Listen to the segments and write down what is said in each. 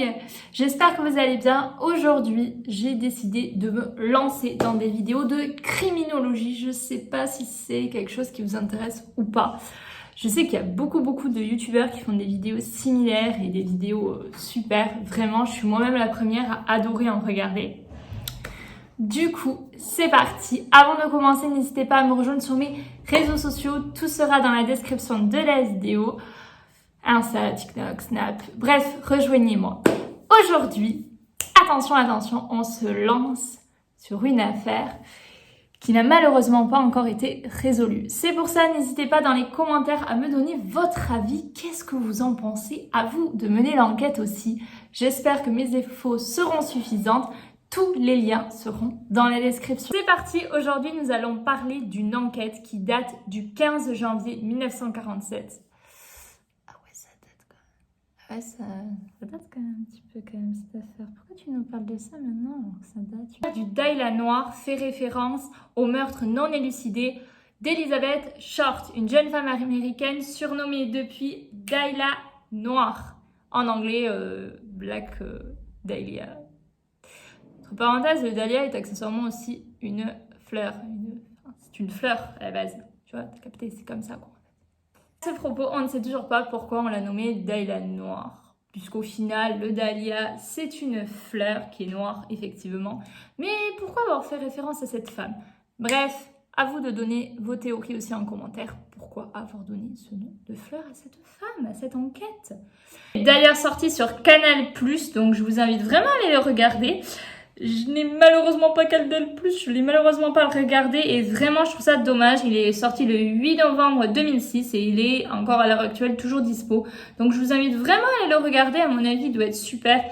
couille! J'espère que vous allez bien. Aujourd'hui, j'ai décidé de me lancer dans des vidéos de criminologie. Je sais pas si c'est quelque chose qui vous intéresse ou pas. Je sais qu'il y a beaucoup de youtubeurs qui font des vidéos similaires et des vidéos super. Vraiment, je suis moi-même la première à adorer en regarder. Du coup, c'est parti. Avant de commencer, n'hésitez pas à me rejoindre sur mes réseaux sociaux. Tout sera dans la description de la vidéo. Insta, TikTok, Snap, bref, rejoignez-moi. Aujourd'hui, attention, on se lance sur une affaire qui n'a malheureusement pas encore été résolue. C'est pour ça, n'hésitez pas dans les commentaires à me donner votre avis. Qu'est-ce que vous en pensez? À vous de mener l'enquête aussi. J'espère que mes infos seront suffisantes. Tous les liens seront dans la description. C'est parti, aujourd'hui nous allons parler d'une enquête qui date du 15 janvier 1947. Ouais, ça date quand même un petit peu quand même cette affaire. Pourquoi tu nous parles de ça maintenant alors que ça date? Du Dahlia Noir fait référence au meurtre non élucidé d'Elizabeth Short, une jeune femme américaine surnommée depuis Dahlia Noir. En anglais, Black Dahlia. Entre parenthèses, le dahlia est accessoirement aussi une fleur. C'est une fleur à la base. Tu vois, t'as capté, c'est comme ça quoi. À ce propos, on ne sait toujours pas pourquoi on l'a nommé Dahlia Noir, puisqu'au final, le dahlia, c'est une fleur qui est noire, effectivement. Mais pourquoi avoir fait référence à cette femme? Bref, à vous de donner vos théories aussi en commentaire. Pourquoi avoir donné ce nom de fleur à cette femme, à cette enquête? Dahlia sorti sur Canal+, donc je vous invite vraiment à aller le regarder. Je n'ai malheureusement pas Canal+, je l'ai malheureusement pas regardé et vraiment je trouve ça dommage. Il est sorti le 8 novembre 2006 et il est encore à l'heure actuelle toujours dispo. Donc je vous invite vraiment à aller le regarder, à mon avis il doit être super.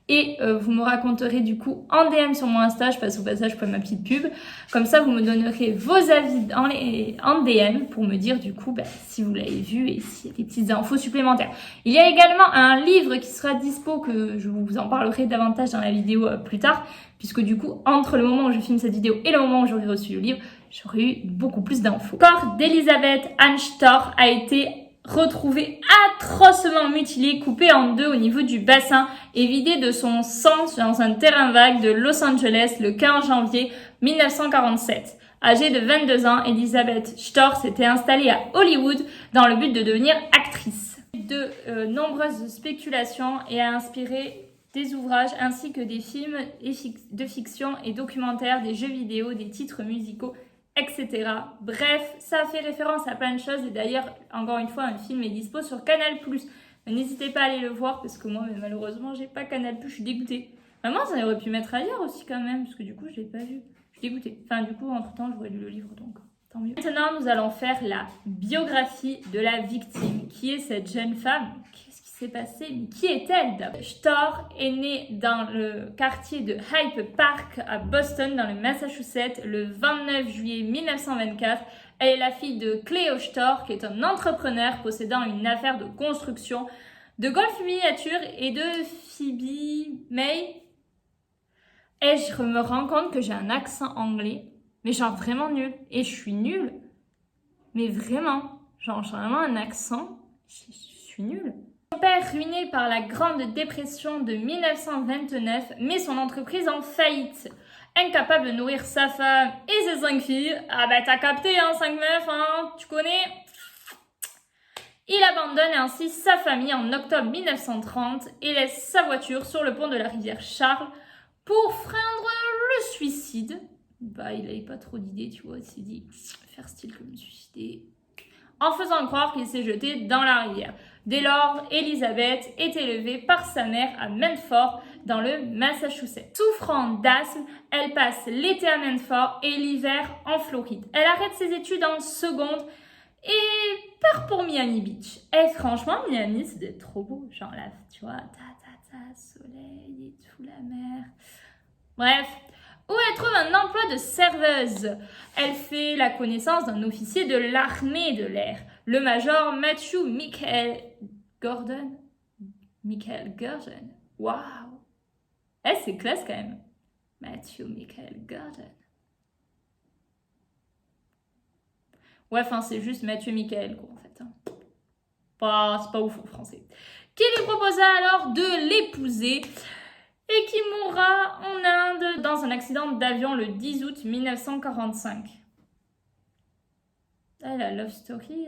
Et vous me raconterez du coup en DM sur mon Insta, je passe au passage pour ma petite pub. Comme ça vous me donnerez vos avis en DM pour me dire du coup si vous l'avez vu et s'il y a des petites infos supplémentaires. Il y a également un livre qui sera dispo que je vous en parlerai davantage dans la vidéo plus tard. Puisque du coup, entre le moment où je filme cette vidéo et le moment où j'aurai reçu le livre, j'aurai eu beaucoup plus d'infos. Le corps d'Elizabeth Ann Short a été retrouvé atrocement mutilé, coupé en deux au niveau du bassin et vidé de son sang dans un terrain vague de Los Angeles le 15 janvier 1947. Âgée de 22 ans, Elizabeth Short s'était installée à Hollywood dans le but de devenir actrice. De nombreuses spéculations et a inspiré des ouvrages ainsi que des films de fiction et documentaires, des jeux vidéo, des titres musicaux, etc. Bref, ça fait référence à plein de choses et d'ailleurs, encore une fois, un film est dispo sur Canal+. N'hésitez pas à aller le voir parce que moi, malheureusement, j'ai pas Canal+, je suis dégoûtée. Vraiment, ça aurait pu mettre ailleurs aussi quand même parce que du coup, je l'ai pas vu. Je suis dégoûtée. Enfin, du coup, entre-temps, j'aurais lu le livre donc tant mieux. Maintenant, nous allons faire la biographie de la victime. Qui est cette jeune femme? S'est passé, mais qui est-elle? Short est née dans le quartier de Hyde Park à Boston, dans le Massachusetts, le 29 juillet 1924. Elle est la fille de Cleo Short, qui est un entrepreneur possédant une affaire de construction, de golf miniature et de Phoebe May. Et je me rends compte que j'ai un accent anglais, mais genre vraiment nul. Et je suis nulle. Mais vraiment, genre j'ai vraiment un accent, je suis nulle. Son père, ruiné par la Grande Dépression de 1929, met son entreprise en faillite. Incapable de nourrir sa femme et ses 5 filles, ah bah t'as capté hein, 5 meufs, hein, tu connais. Il abandonne ainsi sa famille en octobre 1930 et laisse sa voiture sur le pont de la rivière Charles pour freindre le suicide. Bah il avait pas trop d'idées, tu vois, il s'est dit faire style comme me suicider. En faisant croire qu'il s'est jeté dans la rivière. Dès lors, Elizabeth est élevée par sa mère à Medford, dans le Massachusetts. Souffrant d'asthme, elle passe l'été à Medford et l'hiver en Floride. Elle arrête ses études en seconde et part pour Miami Beach. Et franchement, Miami, ça doit être trop beau. Genre là, tu vois, soleil et tout, la mer. Bref. Où elle trouve un emploi de serveuse. Elle fait la connaissance d'un officier de l'armée de l'air, le major Matthew Michael Gordon. Michael Gordon. Waouh! C'est classe quand même. Matthew Michael Gordon. Ouais, enfin, c'est juste Matthew Michael, quoi, en fait. C'est pas ouf en français. qui lui proposa alors de l'épouser et qui mourra en Inde dans un accident d'avion le 10 août 1945. Ah, la love story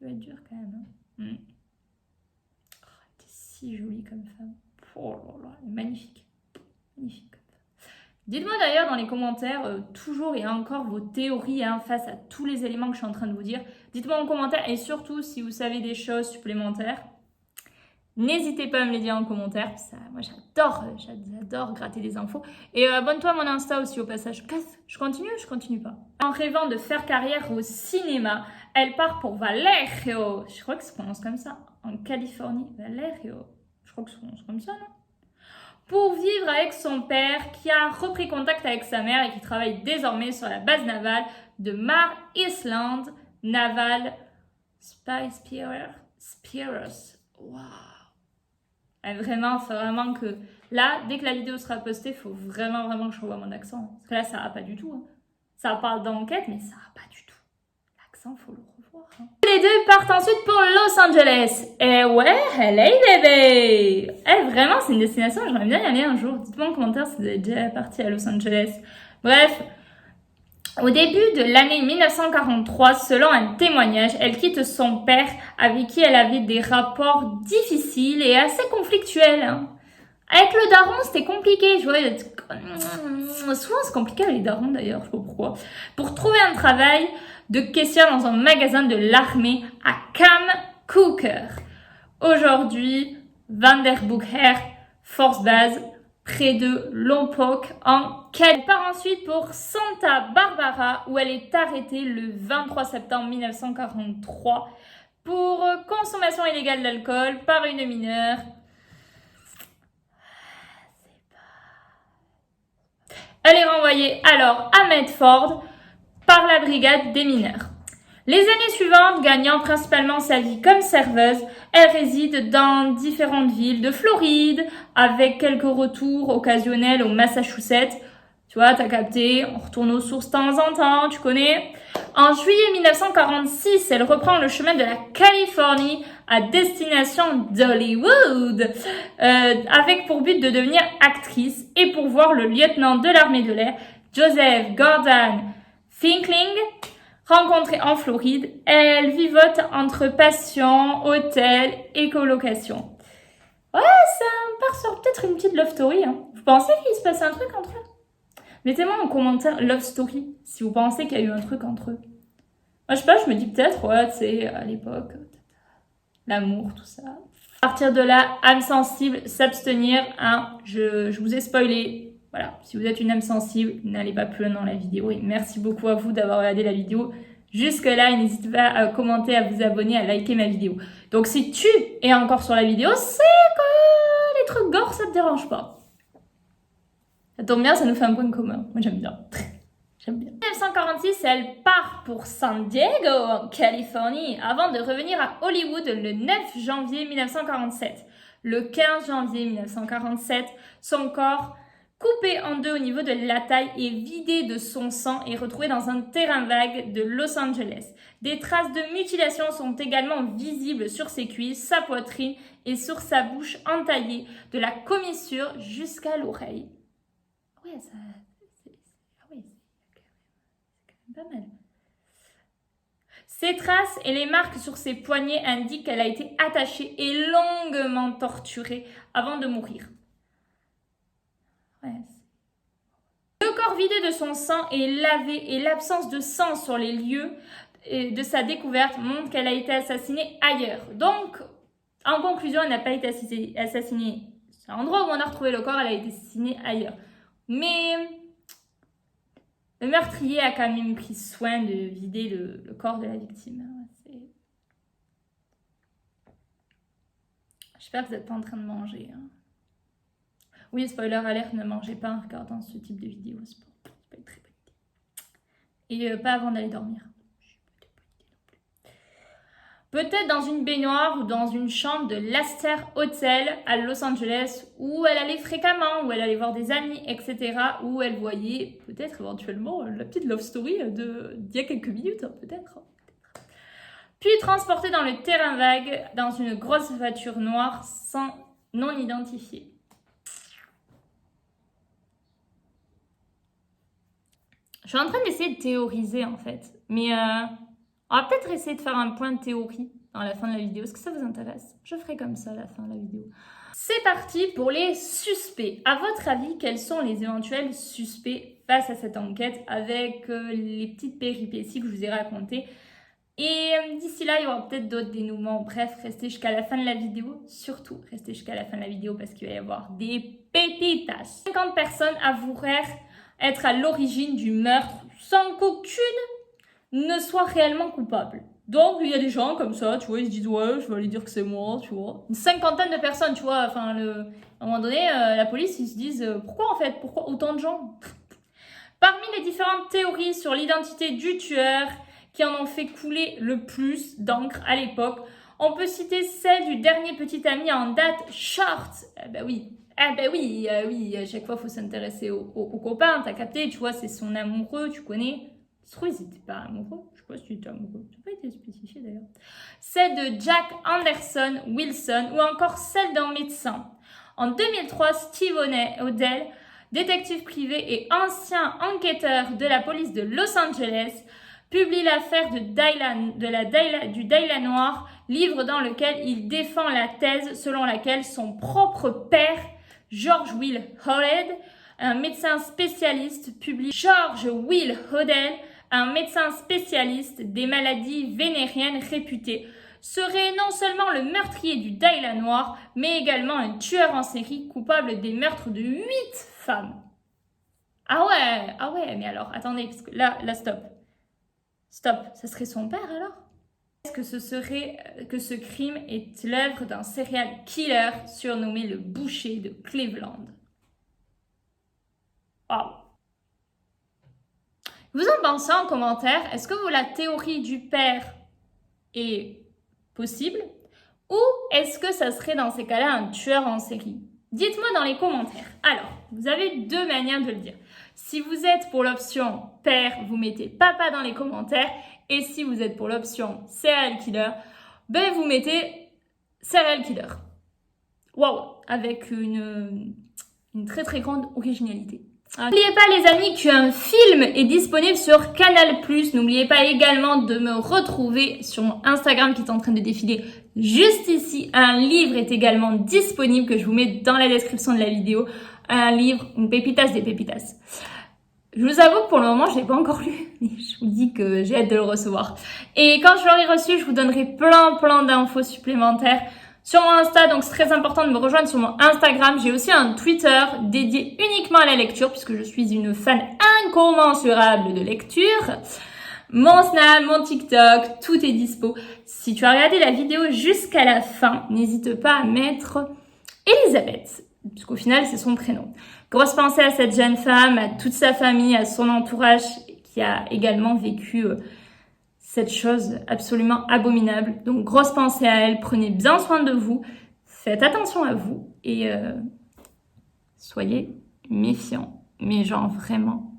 doit être dure quand même. Hein. Oh, elle était si jolie comme femme. Oh là là, magnifique. Magnifique. Dites-moi d'ailleurs dans les commentaires, toujours et encore vos théories face à tous les éléments que je suis en train de vous dire. Dites-moi en commentaire et surtout si vous savez des choses supplémentaires. N'hésitez pas à me les dire en commentaire. Ça, moi j'adore gratter des infos. Et abonne-toi à mon Insta aussi au passage. Je continue ou je continue pas? En rêvant de faire carrière au cinéma, elle part pour Vallejo. Je crois que ça se prononce comme ça. En Californie. Vallejo. Je crois que ça se prononce comme ça, non? Pour vivre avec son père qui a repris contact avec sa mère et qui travaille désormais sur la base navale de Mar Island Naval Spears. Waouh! Vraiment, faut vraiment que... Là, dès que la vidéo sera postée, il faut vraiment que je revoie mon accent. Parce que là, ça va pas du tout. Hein. Ça parle d'enquête, mais ça va pas du tout. L'accent, faut le revoir. Hein. Les deux partent ensuite pour Los Angeles. Et ouais, LA bébé. Vraiment, c'est une destination, j'aimerais bien y aller un jour. Dites-moi en commentaire si vous êtes déjà parti à Los Angeles. Bref, au début de l'année 1943, selon un témoignage, elle quitte son père avec qui elle avait des rapports difficiles et assez conflictuels. Hein. Avec le daron, c'était compliqué. Je vois, souvent c'est compliqué avec les darons d'ailleurs, je sais pas pourquoi. Pour trouver un travail de caissière dans un magasin de l'armée à Camp Cooker. Aujourd'hui, Vanderburger Force Base, près de Lompoc en Californie. Elle part ensuite pour Santa Barbara où elle est arrêtée le 23 septembre 1943 pour consommation illégale d'alcool par une mineure. Elle est renvoyée alors à Medford par la brigade des mineurs. Les années suivantes, gagnant principalement sa vie comme serveuse, elle réside dans différentes villes de Floride, avec quelques retours occasionnels au Massachusetts. Tu vois, t'as capté, on retourne aux sources de temps en temps, tu connais. En juillet 1946, elle reprend le chemin de la Californie à destination d'Hollywood, avec pour but de devenir actrice et pour voir le lieutenant de l'armée de l'air, Joseph Gordon Finkling, rencontré en Floride. Elle vivote entre passion, hôtel et colocation. Ouais, ça part sur peut-être une petite love story. Hein. Vous pensez qu'il se passe un truc entre eux? Mettez-moi en commentaire love story si vous pensez qu'il y a eu un truc entre eux. Moi, je sais pas, je me dis peut-être, ouais, tu sais, à l'époque, l'amour, tout ça. À partir de là, âme sensible, s'abstenir. Hein, je vous ai spoilé. Voilà, si vous êtes une âme sensible, n'allez pas plus loin dans la vidéo. Et merci beaucoup à vous d'avoir regardé la vidéo jusque-là. Et n'hésitez pas à commenter, à vous abonner, à liker ma vidéo. Donc, si tu es encore sur la vidéo, c'est que les trucs gore, ça te dérange pas. Ça tombe bien, ça nous fait un point commun. Moi, j'aime bien. J'aime bien. En 1946, elle part pour San Diego, en Californie, avant de revenir à Hollywood le 9 janvier 1947. Le 15 janvier 1947, son corps, coupé en deux au niveau de la taille et vidé de son sang, est retrouvé dans un terrain vague de Los Angeles. Des traces de mutilation sont également visibles sur ses cuisses, sa poitrine et sur sa bouche entaillée, de la commissure jusqu'à l'oreille. Ouais, ça... c'est quand même pas mal. Ces traces et les marques sur ses poignets indiquent qu'elle a été attachée et longuement torturée avant de mourir. Ouais. Le corps vidé de son sang est lavé et l'absence de sang sur les lieux de sa découverte montre qu'elle a été assassinée ailleurs. Donc, en conclusion, elle n'a pas été assassinée à l'endroit où on a retrouvé le corps, elle a été assassinée ailleurs. Mais le meurtrier a quand même pris soin de vider le corps de la victime. J'espère que vous n'êtes pas en train de manger. Hein. Oui, spoiler alert, ne mangez pas en regardant ce type de vidéo. C'est pas une très bonne idée. Et pas avant d'aller dormir. Peut-être dans une baignoire ou dans une chambre de l'Astor Hotel à Los Angeles où elle allait fréquemment, où elle allait voir des amis, etc. Où elle voyait peut-être éventuellement la petite love story d'il y a quelques minutes, peut-être. puis transporté dans le terrain vague dans une grosse voiture noire non identifiée. Je suis en train d'essayer de théoriser en fait, mais on va peut-être essayer de faire un point de théorie dans la fin de la vidéo. Est-ce que ça vous intéresse? Je ferai comme ça à la fin de la vidéo. C'est parti pour les suspects. À votre avis, quels sont les éventuels suspects face à cette enquête avec les petites péripéties que je vous ai racontées? Et d'ici là, il y aura peut-être d'autres dénouements. Bref, restez jusqu'à la fin de la vidéo. Surtout, restez jusqu'à la fin de la vidéo parce qu'il va y avoir des pépitas. 50 personnes avouèrent être à l'origine du meurtre sans qu'aucune ne soit réellement coupable. Donc, il y a des gens comme ça, tu vois, ils se disent « Ouais, je vais aller dire que c'est moi, tu vois. » Une cinquantaine de personnes, tu vois, enfin, à un moment donné, la police, ils se disent « Pourquoi, en fait? Pourquoi autant de gens ?» Parmi les différentes théories sur l'identité du tueur qui en ont fait couler le plus d'encre à l'époque, on peut citer celle du dernier petit ami en date, Short. Oui, à chaque fois, il faut s'intéresser aux copains, t'as capté, tu vois, c'est son amoureux, tu connais. Je trouve qu'ils n'étaient pas amoureux. Je sais pas si c'était amoureux. Ça n'a pas été spécifié d'ailleurs. Celle de Jack Anderson Wilson ou encore celle d'un médecin. En 2003, Steve Odell, détective privé et ancien enquêteur de la police de Los Angeles, publie l'affaire du Dahlia Noir, livre dans lequel il défend la thèse selon laquelle son propre père, George Will Hodel, un médecin spécialiste des maladies vénériennes réputé, serait non seulement le meurtrier du Dahlia Noir, mais également un tueur en série coupable des meurtres de 8 femmes. Ah ouais, mais alors, attendez, parce que là, stop. Stop, ça serait son père alors? Est-ce que ce crime est l'œuvre d'un serial killer surnommé le boucher de Cleveland? Wow. Vous en pensez en commentaire? Est-ce que la théorie du père est possible? Ou est-ce que ça serait dans ces cas-là un tueur en série? Dites-moi dans les commentaires. Alors, vous avez deux manières de le dire. Si vous êtes pour l'option père, vous mettez papa dans les commentaires. Et si vous êtes pour l'option serial killer, ben vous mettez serial killer. Waouh, avec une très très grande originalité. N'oubliez pas les amis qu'un film est disponible sur Canal+. N'oubliez pas également de me retrouver sur mon Instagram qui est en train de défiler juste ici. Un livre est également disponible que je vous mets dans la description de la vidéo. Un livre, une pépitas des pépitas. Je vous avoue que pour le moment, je l'ai pas encore lu, mais je vous dis que j'ai hâte de le recevoir. Et quand je l'aurai reçu, je vous donnerai plein d'infos supplémentaires sur mon Insta, donc c'est très important de me rejoindre sur mon Instagram. J'ai aussi un Twitter dédié uniquement à la lecture, puisque je suis une fan incommensurable de lecture. Mon Snap, mon TikTok, tout est dispo. Si tu as regardé la vidéo jusqu'à la fin, n'hésite pas à mettre Elisabeth, puisqu'au final, c'est son prénom. Grosse pensée à cette jeune femme, à toute sa famille, à son entourage, qui a également vécu cette chose absolument abominable. Donc, grosse pensée à elle. Prenez bien soin de vous. Faites attention à vous. Et soyez méfiants. Mais genre vraiment